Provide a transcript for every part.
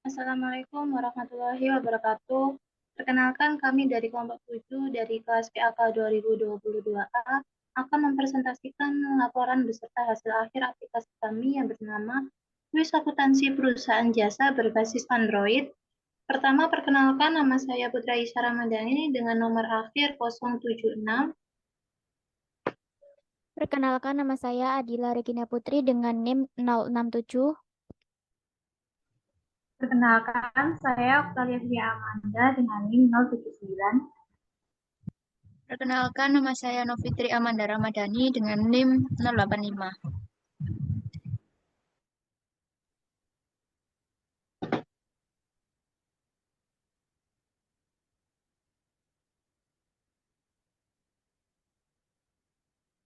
Assalamualaikum warahmatullahi wabarakatuh. Perkenalkan, kami dari kelompok 7 dari kelas PAK 2022A akan mempresentasikan laporan beserta hasil akhir aplikasi kami yang bernama Kuis Akuntansi Perusahaan Jasa berbasis Android. Pertama, perkenalkan, nama saya Putra Isya Ramadhani dengan nomor akhir 076. Perkenalkan, nama saya Adila Regina Putri dengan NIM 067. Perkenalkan, saya Octavia Fia Amanda dengan NIM 079. Perkenalkan, nama saya Novitri Amanda Ramadhani dengan NIM 085.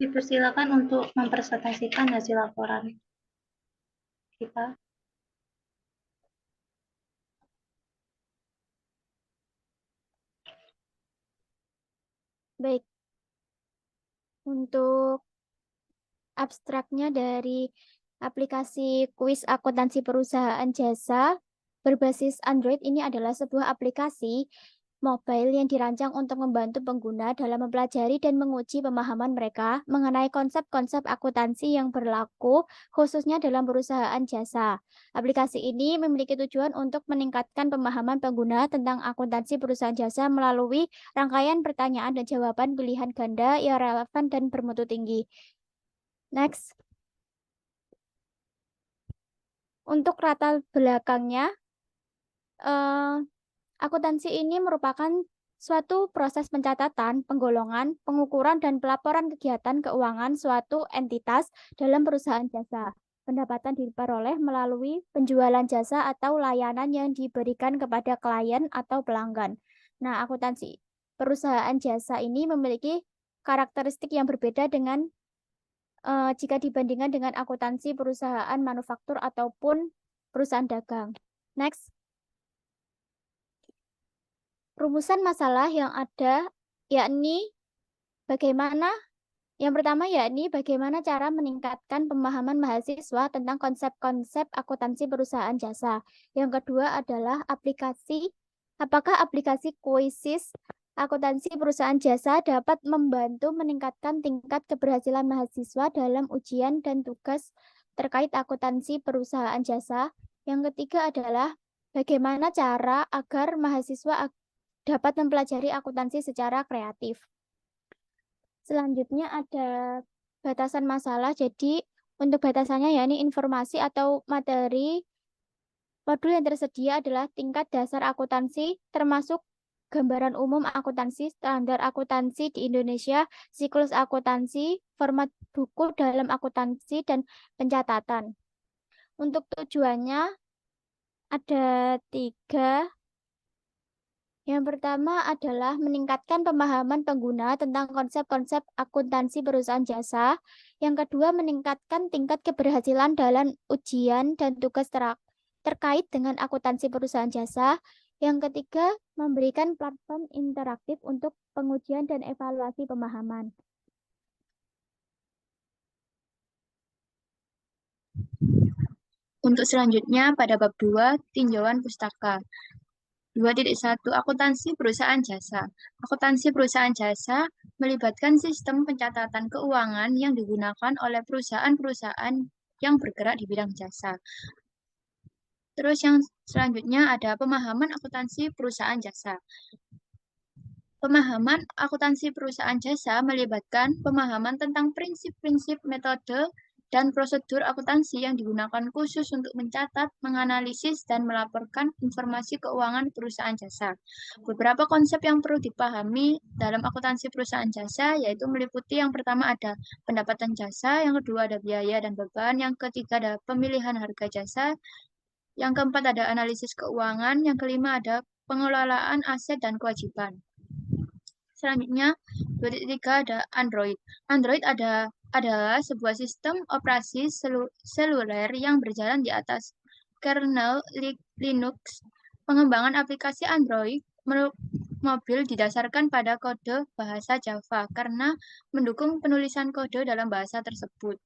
Dipersilakan untuk mempresentasikan hasil laporan kita. Baik, untuk abstraknya dari aplikasi kuis akuntansi perusahaan jasa berbasis Android ini adalah sebuah aplikasi mobile yang dirancang untuk membantu pengguna dalam mempelajari dan menguji pemahaman mereka mengenai konsep-konsep akuntansi yang berlaku khususnya dalam perusahaan jasa. Aplikasi ini memiliki tujuan untuk meningkatkan pemahaman pengguna tentang akuntansi perusahaan jasa melalui rangkaian pertanyaan dan jawaban pilihan ganda yang relevan dan bermutu tinggi. Next. Untuk latar belakangnya, akuntansi ini merupakan suatu proses pencatatan, penggolongan, pengukuran, dan pelaporan kegiatan keuangan suatu entitas dalam perusahaan jasa. Pendapatan diperoleh melalui penjualan jasa atau layanan yang diberikan kepada klien atau pelanggan. Nah, akuntansi perusahaan jasa ini memiliki karakteristik yang berbeda dengan jika dibandingkan dengan akuntansi perusahaan manufaktur ataupun perusahaan dagang. Next. Rumusan masalah yang ada yakni yang pertama yakni bagaimana cara meningkatkan pemahaman mahasiswa tentang konsep-konsep akuntansi perusahaan jasa. Yang kedua adalah apakah aplikasi Kuisis akuntansi perusahaan jasa dapat membantu meningkatkan tingkat keberhasilan mahasiswa dalam ujian dan tugas terkait akuntansi perusahaan jasa. Yang ketiga adalah bagaimana cara agar mahasiswa dapat mempelajari akuntansi secara kreatif. Selanjutnya ada batasan masalah. Jadi untuk batasannya yakni informasi atau materi modul yang tersedia adalah tingkat dasar akuntansi termasuk gambaran umum akuntansi, standar akuntansi di Indonesia, siklus akuntansi, format buku dalam akuntansi, dan pencatatan. Untuk tujuannya ada 3. Yang pertama adalah meningkatkan pemahaman pengguna tentang konsep-konsep akuntansi perusahaan jasa. Yang kedua, meningkatkan tingkat keberhasilan dalam ujian dan tugas terkait dengan akuntansi perusahaan jasa. Yang ketiga, memberikan platform interaktif untuk pengujian dan evaluasi pemahaman. Untuk selanjutnya pada bab 2, tinjauan pustaka. 2.1 Akuntansi perusahaan jasa. Akuntansi perusahaan jasa melibatkan sistem pencatatan keuangan yang digunakan oleh perusahaan-perusahaan yang bergerak di bidang jasa. Terus yang selanjutnya ada pemahaman akuntansi perusahaan jasa. Pemahaman akuntansi perusahaan jasa melibatkan pemahaman tentang prinsip-prinsip, metode, dan prosedur akuntansi yang digunakan khusus untuk mencatat, menganalisis, dan melaporkan informasi keuangan perusahaan jasa. Beberapa konsep yang perlu dipahami dalam akuntansi perusahaan jasa yaitu meliputi yang pertama ada pendapatan jasa, yang kedua ada biaya dan beban, yang ketiga ada pemilihan harga jasa, yang keempat ada analisis keuangan, yang kelima ada pengelolaan aset dan kewajiban. Selanjutnya, 2.3 ada Android. Android adalah sebuah sistem operasi seluler yang berjalan di atas kernel Linux. Pengembangan aplikasi Android mobil didasarkan pada kode bahasa Java karena mendukung penulisan kode dalam bahasa tersebut.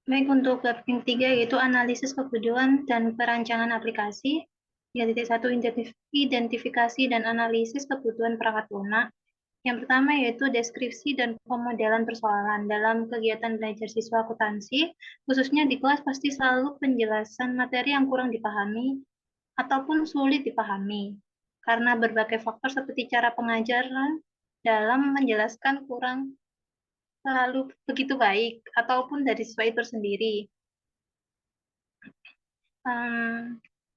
Baik, untuk bab yang ketiga yaitu analisis kebutuhan dan perancangan aplikasi. 3.1 identifikasi dan analisis kebutuhan perangkat lunak. Yang pertama yaitu deskripsi dan pemodelan persoalan. Dalam kegiatan belajar siswa akuntansi, khususnya di kelas pasti selalu penjelasan materi yang kurang dipahami ataupun sulit dipahami. Karena berbagai faktor seperti cara pengajaran dalam menjelaskan kurang selalu begitu baik ataupun dari siswa itu sendiri.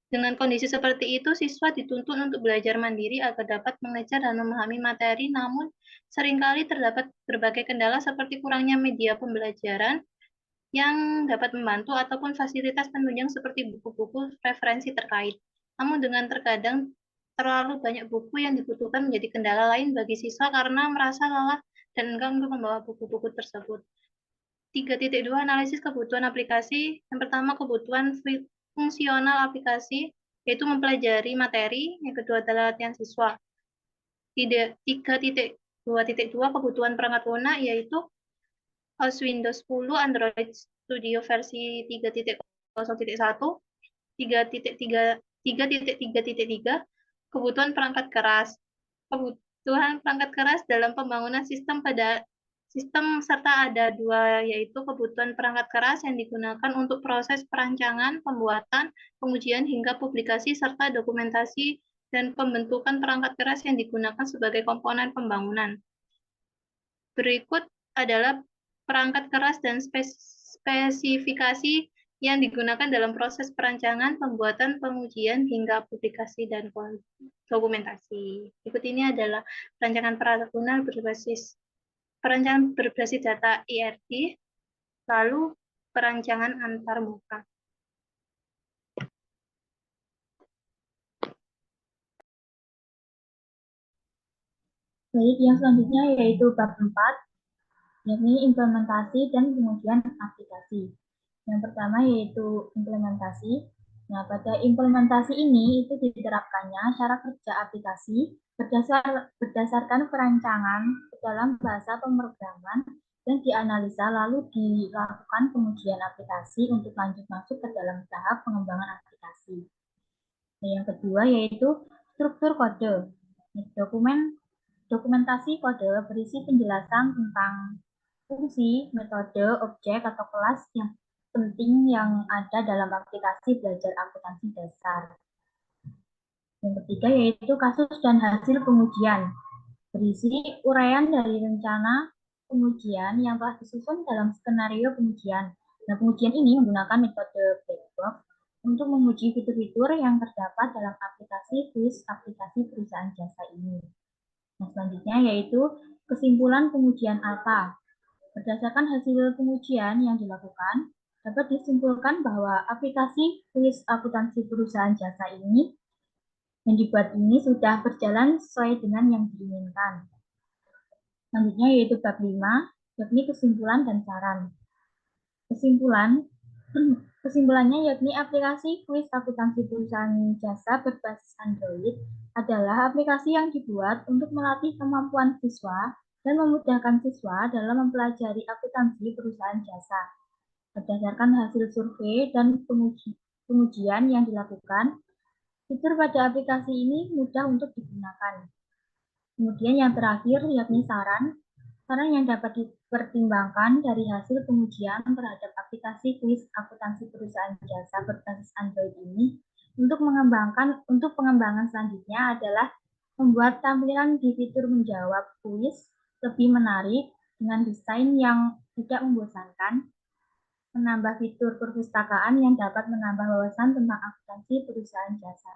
Dengan kondisi seperti itu, siswa dituntut untuk belajar mandiri agar dapat mengejar dan memahami materi, namun seringkali terdapat berbagai kendala seperti kurangnya media pembelajaran yang dapat membantu ataupun fasilitas penunjang seperti buku-buku referensi terkait. Namun dengan terkadang terlalu banyak buku yang dibutuhkan menjadi kendala lain bagi siswa karena merasa lelah dan enggan untuk membawa buku-buku tersebut. 3.2 analisis kebutuhan aplikasi. Yang pertama, kebutuhan fungsional aplikasi, yaitu mempelajari materi. Yang kedua adalah latihan siswa. 3.2.2 kebutuhan perangkat lunak, yaitu OS Windows 10, Android Studio versi 3.0.1, 3.3.3, kebutuhan perangkat keras. Kebutuhan perangkat keras dalam pembangunan sistem serta ada dua, yaitu kebutuhan perangkat keras yang digunakan untuk proses perancangan, pembuatan, pengujian, hingga publikasi, serta dokumentasi dan pembentukan perangkat keras yang digunakan sebagai komponen pembangunan. Berikut adalah perangkat keras dan spesifikasi yang digunakan dalam proses perancangan, pembuatan, pengujian, hingga publikasi dan dokumentasi. Berikut ini adalah perancangan perangkat lunak berbasis data IRT, lalu perancangan antarmuka. Baik, yang selanjutnya yaitu bab 4, yakni implementasi dan pengujian aplikasi. Yang pertama yaitu implementasi. Nah, pada implementasi ini itu diterapkannya cara kerja aplikasi berdasarkan perancangan dalam bahasa pemrograman dan dianalisa lalu dilakukan pengujian aplikasi untuk lanjut masuk ke dalam tahap pengembangan aplikasi. Nah, yang kedua yaitu struktur kode. Dokumentasi kode berisi penjelasan tentang fungsi, metode, objek, atau kelas yang penting yang ada dalam aplikasi belajar akuntansi dasar. Yang ketiga yaitu kasus dan hasil pengujian. Berisi uraian dari rencana pengujian yang telah disusun dalam skenario pengujian. Nah, pengujian ini menggunakan metode black box untuk menguji fitur-fitur yang terdapat dalam aplikasi aplikasi perusahaan jasa ini. Nah, selanjutnya yaitu kesimpulan pengujian alfa. Berdasarkan hasil pengujian yang dilakukan, dapat disimpulkan bahwa aplikasi akuntansi perusahaan jasa ini yang dibuat ini sudah berjalan sesuai dengan yang diinginkan. Selanjutnya yaitu bab 5, yakni kesimpulan dan saran. Kesimpulannya yakni aplikasi akuntansi perusahaan jasa berbasis Android adalah aplikasi yang dibuat untuk melatih kemampuan siswa dan memudahkan siswa dalam mempelajari akuntansi perusahaan jasa. Berdasarkan hasil survei dan pengujian yang dilakukan, fitur pada aplikasi ini mudah untuk digunakan. Kemudian yang terakhir yakni saran yang dapat dipertimbangkan dari hasil pengujian terhadap aplikasi akuntansi perusahaan jasa berbasis Android ini untuk pengembangan selanjutnya adalah membuat tampilan di fitur menjawab kuis lebih menarik dengan desain yang tidak membosankan, menambah fitur perpustakaan yang dapat menambah wawasan tentang akuntansi perusahaan jasa.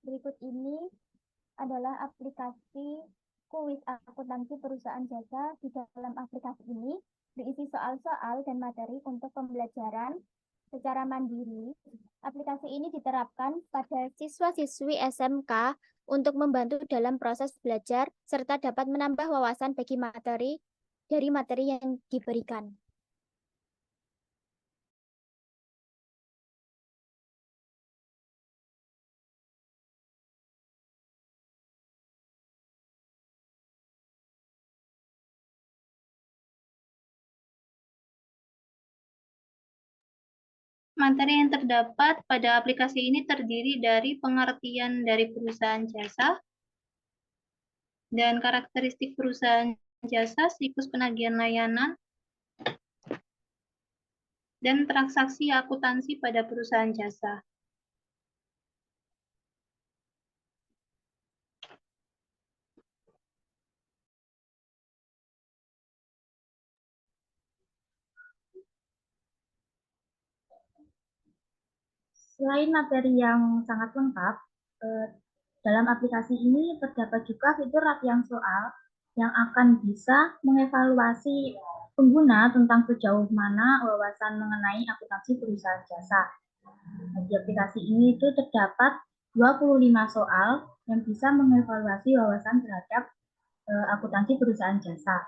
Berikut ini adalah aplikasi kuis akuntansi perusahaan jasa. Di dalam aplikasi ini berisi soal-soal dan materi untuk pembelajaran secara mandiri. Aplikasi ini diterapkan pada siswa-siswi SMK untuk membantu dalam proses belajar serta dapat menambah wawasan bagi materi dari materi yang diberikan. Materi yang terdapat pada aplikasi ini terdiri dari pengertian dari perusahaan jasa dan karakteristik perusahaan jasa, siklus penagihan layanan, dan transaksi akuntansi pada perusahaan jasa. Selain materi yang sangat lengkap, dalam aplikasi ini terdapat juga fitur latihan soal yang akan bisa mengevaluasi pengguna tentang sejauh mana wawasan mengenai akuntansi perusahaan jasa. Di aplikasi ini itu terdapat 25 soal yang bisa mengevaluasi wawasan terhadap akuntansi perusahaan jasa.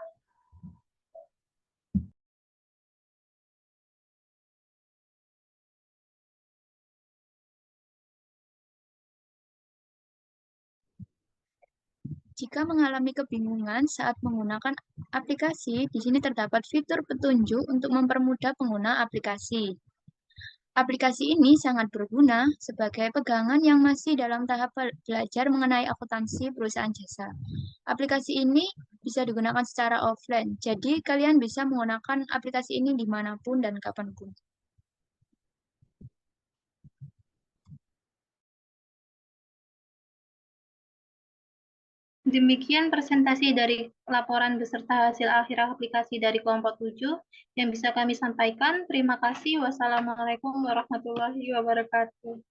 Jika mengalami kebingungan saat menggunakan aplikasi, di sini terdapat fitur petunjuk untuk mempermudah pengguna aplikasi. Aplikasi ini sangat berguna sebagai pegangan yang masih dalam tahap belajar mengenai akuntansi perusahaan jasa. Aplikasi ini bisa digunakan secara offline, jadi kalian bisa menggunakan aplikasi ini dimanapun dan kapanpun. Demikian presentasi dari laporan beserta hasil akhir aplikasi dari kelompok 7 yang bisa kami sampaikan. Terima kasih. Wassalamualaikum warahmatullahi wabarakatuh.